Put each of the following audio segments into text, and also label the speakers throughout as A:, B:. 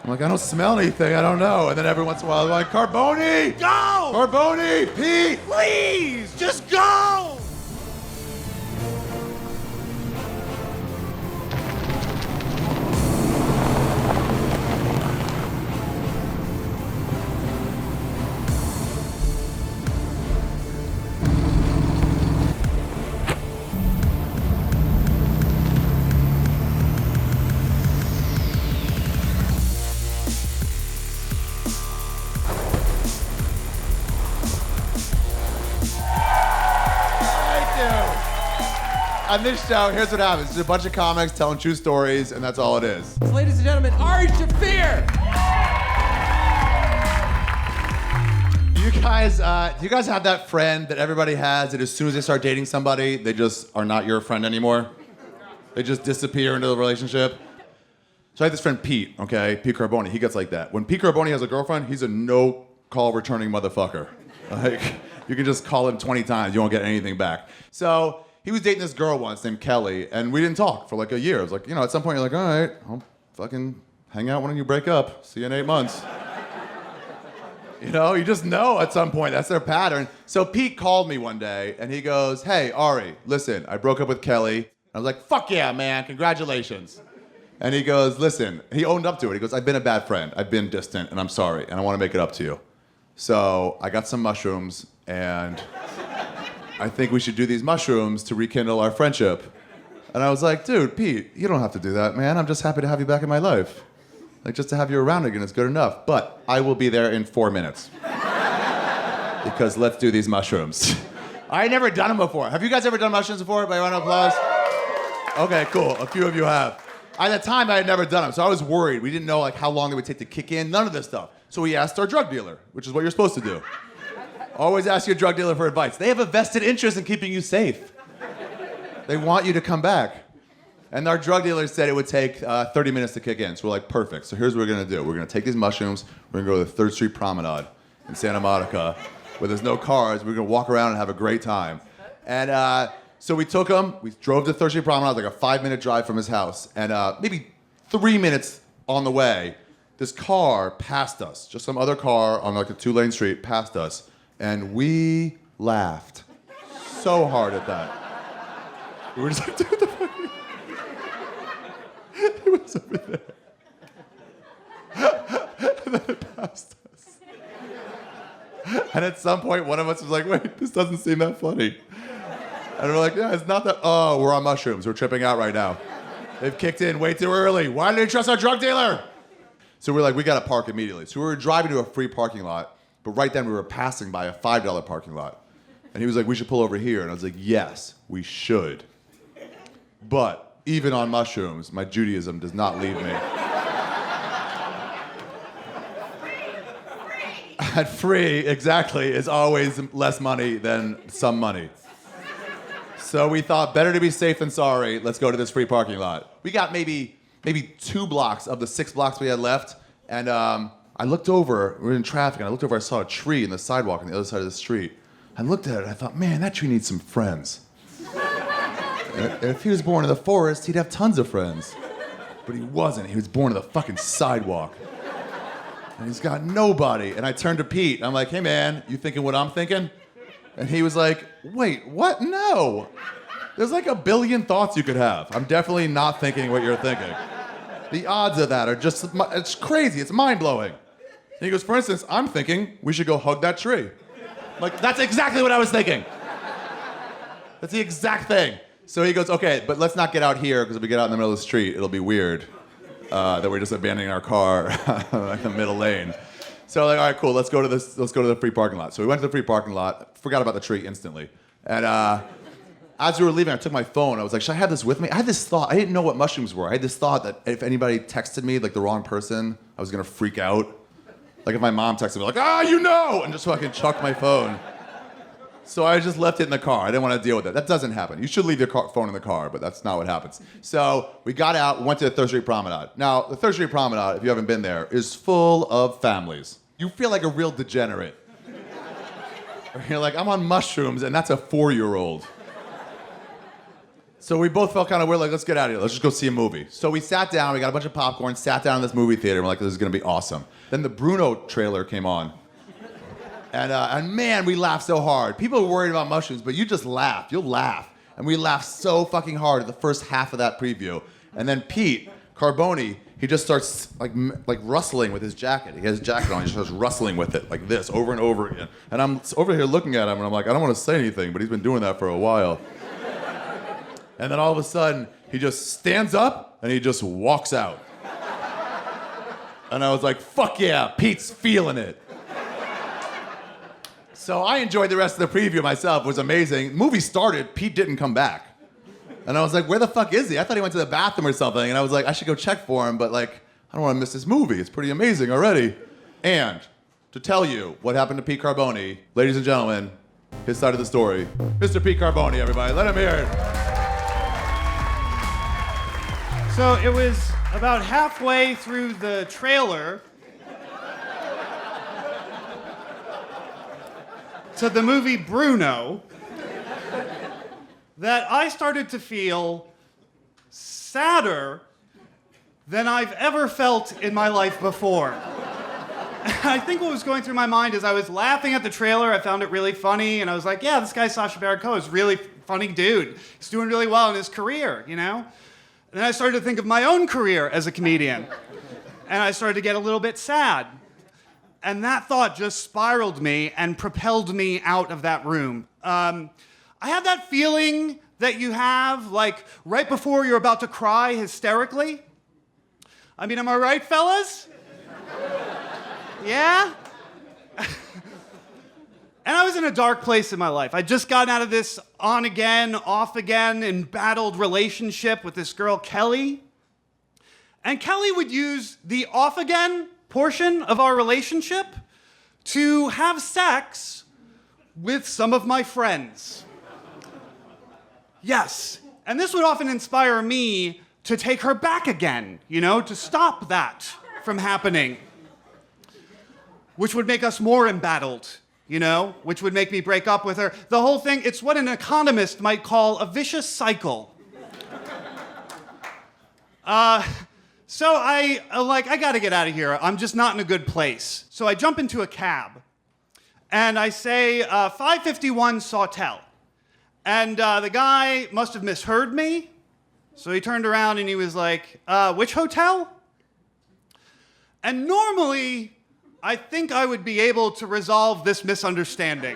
A: I'm like, I don't smell anything, I don't know. And then every once in a while, I'm like, Carboni!
B: Go!
A: Carboni! Pete!
B: Please, just go!
A: On this show, here's what happens. It's a bunch of comics telling true stories, and that's all it is.
B: Ladies and gentlemen, Ari Shaffir!
A: Do you guys have that friend that everybody has that as soon as they start dating somebody, they just are not your friend anymore? They just disappear into the relationship? So I have this friend, Pete, okay? Pete Carboni, he gets like that. When Pete Carboni has a girlfriend, he's a no-call returning motherfucker. Like, you can just call him 20 times, you won't get anything back. So he was dating this girl once named Kelly, and we didn't talk for like a year. It was like, you know, at some point you're like, all right, I'll fucking hang out when you break up. See you in 8 months. You know, you just know at some point, that's their pattern. So Pete called me one day, and he goes, hey, Ari, listen, I broke up with Kelly. I was like, fuck yeah, man, congratulations. And he goes, listen, he owned up to it. He goes, I've been a bad friend. I've been distant, and I'm sorry, and I want to make it up to you. So I got some mushrooms, and I think we should do these mushrooms to rekindle our friendship. And I was like, dude, Pete, you don't have to do that, man. I'm just happy to have you back in my life. Like, just to have you around again is good enough. But I will be there in 4 minutes. Because let's do these mushrooms. I ain't never done them before. Have you guys ever done mushrooms before? By a round of applause? Okay, cool. A few of you have. At the time, I had never done them, so I was worried. We didn't know like how long it would take to kick in, none of this stuff. So we asked our drug dealer, which is what you're supposed to do. Always ask your drug dealer for advice. They have a vested interest in keeping you safe. They want you to come back. And our drug dealer said it would take 30 minutes to kick in. So we're like, perfect. So here's what we're gonna do. We're gonna take these mushrooms, we're gonna go to the 3rd Street Promenade in Santa Monica, where there's no cars. We're gonna walk around and have a great time. And so we took them, we drove to 3rd Street Promenade, like a 5-minute drive from his house. And maybe 3 minutes on the way, this car passed us. Just some other car on like a 2-lane street passed us. And we laughed so hard at that. We were just like, dude, the fuck? It was over there. And then it passed us. And at some point, one of us was like, wait, this doesn't seem that funny. And we're like, yeah, it's not that, oh, we're on mushrooms. We're tripping out right now. They've kicked in way too early. Why didn't you trust our drug dealer? So we're like, we gotta park immediately. So we were driving to a free parking lot, but right then we were passing by a $5 parking lot. And he was like, we should pull over here. And I was like, yes, we should. But even on mushrooms, my Judaism does not leave me. And free, exactly, is always less money than some money. So we thought, better to be safe than sorry. Let's go to this free parking lot. We got maybe 2 blocks of the 6 blocks we had left. And I looked over, we were in traffic, and I looked over, I saw a tree in the sidewalk on the other side of the street. I looked at it, and I thought, man, that tree needs some friends. And if he was born in the forest, he'd have tons of friends. But he wasn't. He was born in the fucking sidewalk. And he's got nobody. And I turned to Pete. And I'm like, hey, man, you thinking what I'm thinking? And he was like, wait, what? No. There's like a billion thoughts you could have. I'm definitely not thinking what you're thinking. The odds of that are just, it's crazy. It's mind-blowing. And he goes, for instance, I'm thinking we should go hug that tree. I'm like, that's exactly what I was thinking. That's the exact thing. So he goes, okay, but let's not get out here, because if we get out in the middle of the street, it'll be weird that we're just abandoning our car in the middle lane. So like, all right, cool, let's go to the free parking lot. So we went to the free parking lot, forgot about the tree instantly. And as we were leaving, I took my phone. I was like, should I have this with me? I had this thought. I didn't know what mushrooms were. I had this thought that if anybody texted me, like the wrong person, I was gonna freak out. Like if my mom texted me, like, you know, and just fucking chucked my phone. So I just left it in the car. I didn't want to deal with it. That doesn't happen. You should leave your phone in the car, but that's not what happens. So we got out, went to the 3rd Street Promenade. Now, the 3rd Street Promenade, if you haven't been there, is full of families. You feel like a real degenerate. You're like, I'm on mushrooms, and that's a 4-year-old. So we both felt kind of weird, like, let's get out of here. Let's just go see a movie. So we sat down, we got a bunch of popcorn, sat down in this movie theater, and we're like, this is gonna be awesome. Then the Bruno trailer came on. And man, we laughed so hard. People are worried about mushrooms, but you just laugh. You'll laugh. And we laughed so fucking hard at the first half of that preview. And then Pete Carboni, he just starts like rustling with his jacket. He has his jacket on, he just starts rustling with it like this over and over again. And I'm over here looking at him and I'm like, I don't want to say anything, but he's been doing that for a while. And then all of a sudden, he just stands up and he just walks out. And I was like, fuck yeah, Pete's feeling it. So I enjoyed the rest of the preview myself. It was amazing. Movie started, Pete didn't come back. And I was like, where the fuck is he? I thought he went to the bathroom or something. And I was like, I should go check for him, but like, I don't want to miss this movie. It's pretty amazing already. And to tell you what happened to Pete Carboni, ladies and gentlemen, his side of the story. Mr. Pete Carboni, everybody. Let him hear it.
C: So it was about halfway through the trailer to the movie Bruno that I started to feel sadder than I've ever felt in my life before. I think what was going through my mind is I was laughing at the trailer, I found it really funny, and I was like, yeah, this guy Sacha Baron Cohen is a really funny dude. He's doing really well in his career, you know? And then I started to think of my own career as a comedian. And I started to get a little bit sad. And that thought just spiraled me and propelled me out of that room. I had that feeling that you have, like, right before you're about to cry hysterically. I mean, am I right, fellas? Yeah? And I was in a dark place in my life. I'd just gotten out of this on again, off again, embattled relationship with this girl, Kelly. And Kelly would use the off again portion of our relationship to have sex with some of my friends. Yes. And this would often inspire me to take her back again, you know, to stop that from happening, which would make us more embattled. You know, which would make me break up with her. The whole thing, it's what an economist might call a vicious cycle. So I gotta get out of here. I'm just not in a good place. So I jump into a cab, and I say, 551 Sawtell. And the guy must have misheard me, so he turned around and he was like, which hotel? And normally, I think I would be able to resolve this misunderstanding.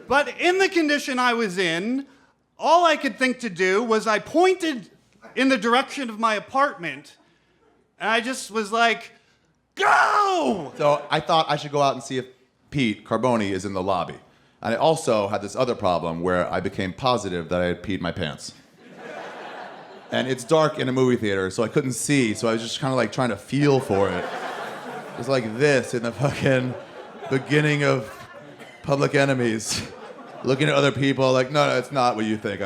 C: But in the condition I was in, all I could think to do was I pointed in the direction of my apartment, and I just was like, go!
A: So I thought I should go out and see if Pete Carboni is in the lobby. And I also had this other problem where I became positive that I had peed my pants. And it's dark in a movie theater, so I couldn't see, so I was just kind of like trying to feel for it. It was like this in the fucking beginning of Public Enemies. Looking at other people like, no, it's not what you think.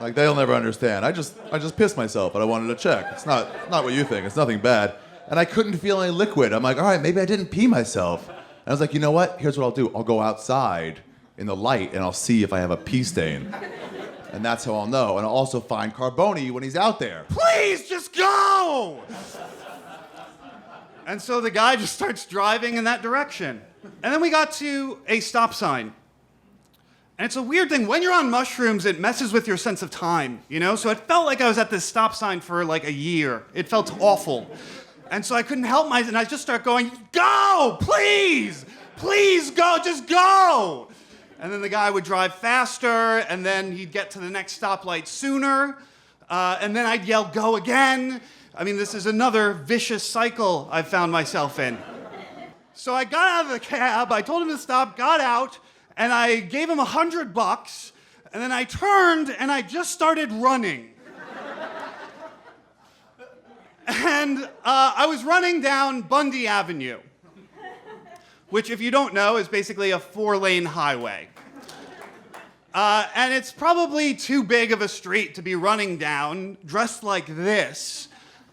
A: Like, they'll never understand. I just pissed myself, but I wanted to check. It's not what you think. It's nothing bad. And I couldn't feel any liquid. I'm like, all right, maybe I didn't pee myself. And I was like, you know what? Here's what I'll do. I'll go outside in the light and I'll see if I have a pee stain. And that's how I'll know. And I'll also find Carboni when he's out there.
C: Please, just go! And so the guy just starts driving in that direction. And then we got to a stop sign. And it's a weird thing. When you're on mushrooms, it messes with your sense of time, you know? So it felt like I was at this stop sign for like a year. It felt awful. And so I couldn't help myself, and I just start going, go, please! Please go, just go! And then the guy would drive faster, and then he'd get to the next stoplight sooner, and then I'd yell, go again. I mean, this is another vicious cycle I've found myself in. So I got out of the cab, I told him to stop, got out, and I gave him $100, and then I turned and I just started running. And I was running down Bundy Avenue, which, if you don't know, is basically a 4-lane highway. And it's probably too big of a street to be running down, dressed like this,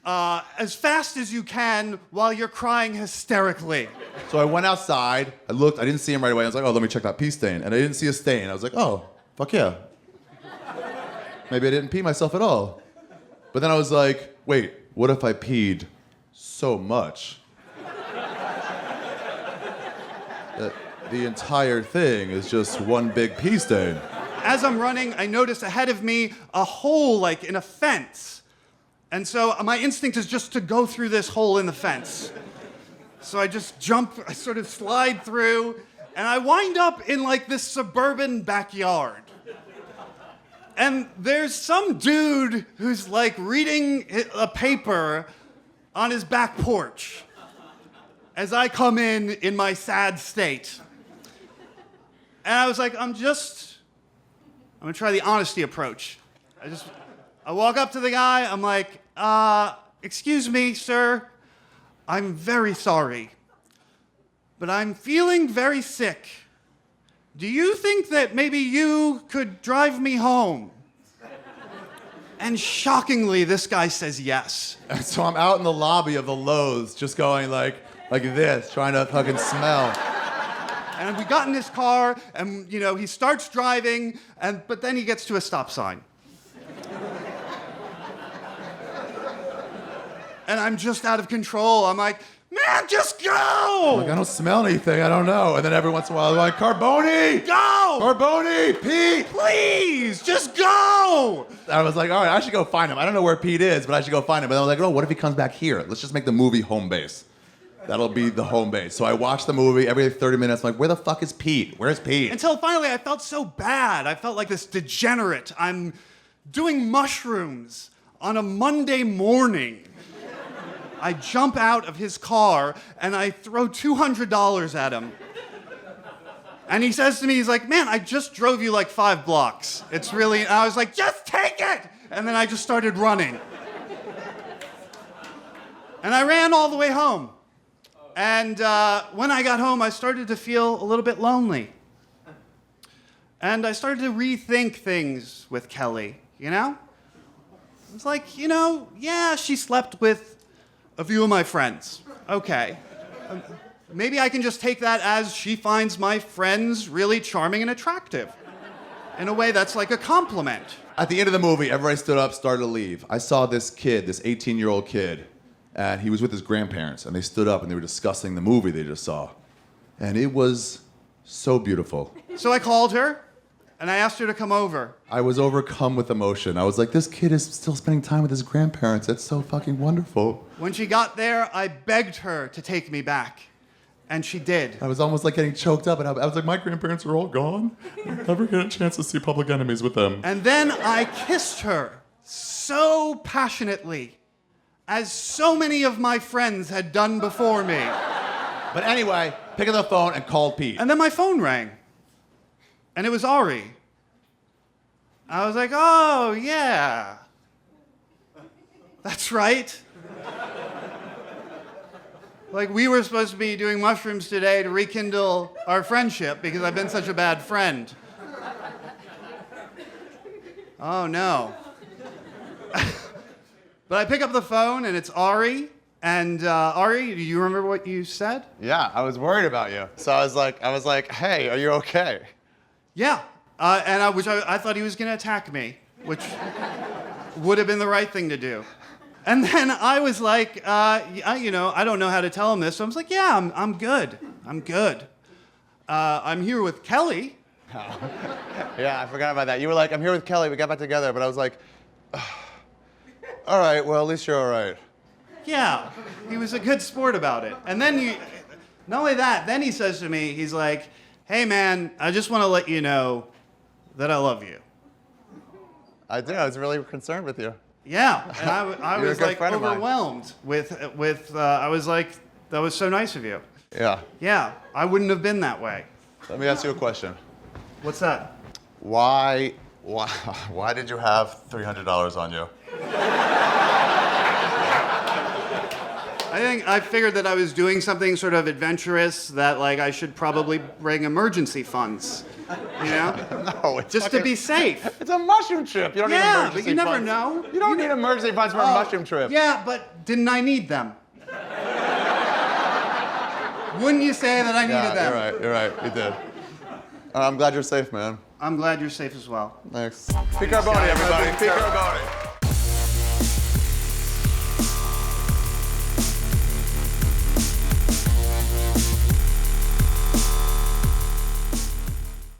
C: as fast as you can while you're crying hysterically.
A: So I went outside, I looked, I didn't see him right away. I was like, oh, let me check that pee stain. And I didn't see a stain. I was like, oh, fuck yeah. Maybe I didn't pee myself at all. But then I was like, wait, what if I peed so much that the entire thing is just one big pee stain?
C: As I'm running, I notice ahead of me a hole like in a fence. And so my instinct is just to go through this hole in the fence. So I just jump, I sort of slide through, and I wind up in like this suburban backyard. And there's some dude who's like reading a paper on his back porch as I come in my sad state. And I was like, I'm gonna try the honesty approach. I walk up to the guy, I'm like, excuse me, sir, I'm very sorry, but I'm feeling very sick. Do you think that maybe you could drive me home? And shockingly, this guy says yes.
A: And so I'm out in the lobby of the Lowe's, just going like this, trying to fucking smell.
C: And we got in his car, and he starts driving, but then he gets to a stop sign. And I'm just out of control. I'm like, man, just go!
A: Like, I don't smell anything, I don't know. And then every once in a while, I'm like, Carboni!
C: Go!
A: Carboni, Pete!
C: Please, just go!
A: I was like, all right, I should go find him. I don't know where Pete is, but I should go find him. But then I was like, oh, what if he comes back here? Let's just make the movie home base. That'll be the home base. So I watched the movie every 30 minutes. I'm like, where the fuck is Pete? Where's Pete?
C: Until finally I felt so bad. I felt like this degenerate. I'm doing mushrooms on a Monday morning. I jump out of his car and I throw $200 at him. And he says to me, he's like, man, I just drove you like 5 blocks. It's really, and I was like, just take it! And then I just started running. And I ran all the way home. And when I got home, I started to feel a little bit lonely. And I started to rethink things with Kelly, It's like, yeah, she slept with a few of my friends. Okay. Maybe I can just take that as she finds my friends really charming and attractive. In a way that's like a compliment.
A: At the end of the movie, everybody stood up, started to leave. I saw this kid, this 18-year-old kid, and he was with his grandparents, and they stood up and they were discussing the movie they just saw. And it was so beautiful.
C: So I called her, and I asked her to come over.
A: I was overcome with emotion. I was like, this kid is still spending time with his grandparents. That's so fucking wonderful.
C: When she got there, I begged her to take me back. And she did.
A: I was almost like getting choked up, and I was like, my grandparents are all gone. I'll never get a chance to see Public Enemies with them.
C: And then I kissed her so passionately, as so many of my friends had done before me.
A: But anyway, pick up the phone and called Pete.
C: And then my phone rang. And it was Ari. I was like, oh, yeah. That's right. Like, we were supposed to be doing mushrooms today to rekindle our friendship because I've been such a bad friend. Oh, no. But I pick up the phone, and it's Ari. And Ari, do you remember what you said?
D: Yeah, I was worried about you. So I was like, hey, are you okay?
C: Yeah. And I thought he was going to attack me, which would have been the right thing to do. And then I was like, I don't know how to tell him this. So I was like, yeah, I'm good. I'm good. I'm here with Kelly.
D: Oh. Yeah, I forgot about that. You were like, I'm here with Kelly. We got back together. But I was like, all right, well, at least you're all right.
C: Yeah, he was a good sport about it. And then not only that, then he says to me, he's like, hey, man, I just want to let you know that I love you.
D: I did. I was really concerned with you.
C: Yeah, and I
D: You're a
C: was
D: good
C: like
D: friend of mine.
C: overwhelmed with I was like, that was so nice of you.
D: Yeah.
C: Yeah, I wouldn't have been that way.
D: Let me ask you a question.
C: What's that?
D: Why did you have $300 on you?
C: I figured that I was doing something sort of adventurous that like I should probably bring emergency funds.
D: No, it's
C: Just to be safe.
D: It's a mushroom trip. You don't need
C: Yeah,
D: emergency
C: but you never
D: funds.
C: know.
D: You don't need emergency funds for a mushroom trip.
C: Yeah, but didn't I need them? Wouldn't you say that I needed them?
D: You're right. You did. I'm glad you're safe, man.
C: I'm glad you're safe as well.
D: Thanks. Be Carboni, everybody. Be Carboni.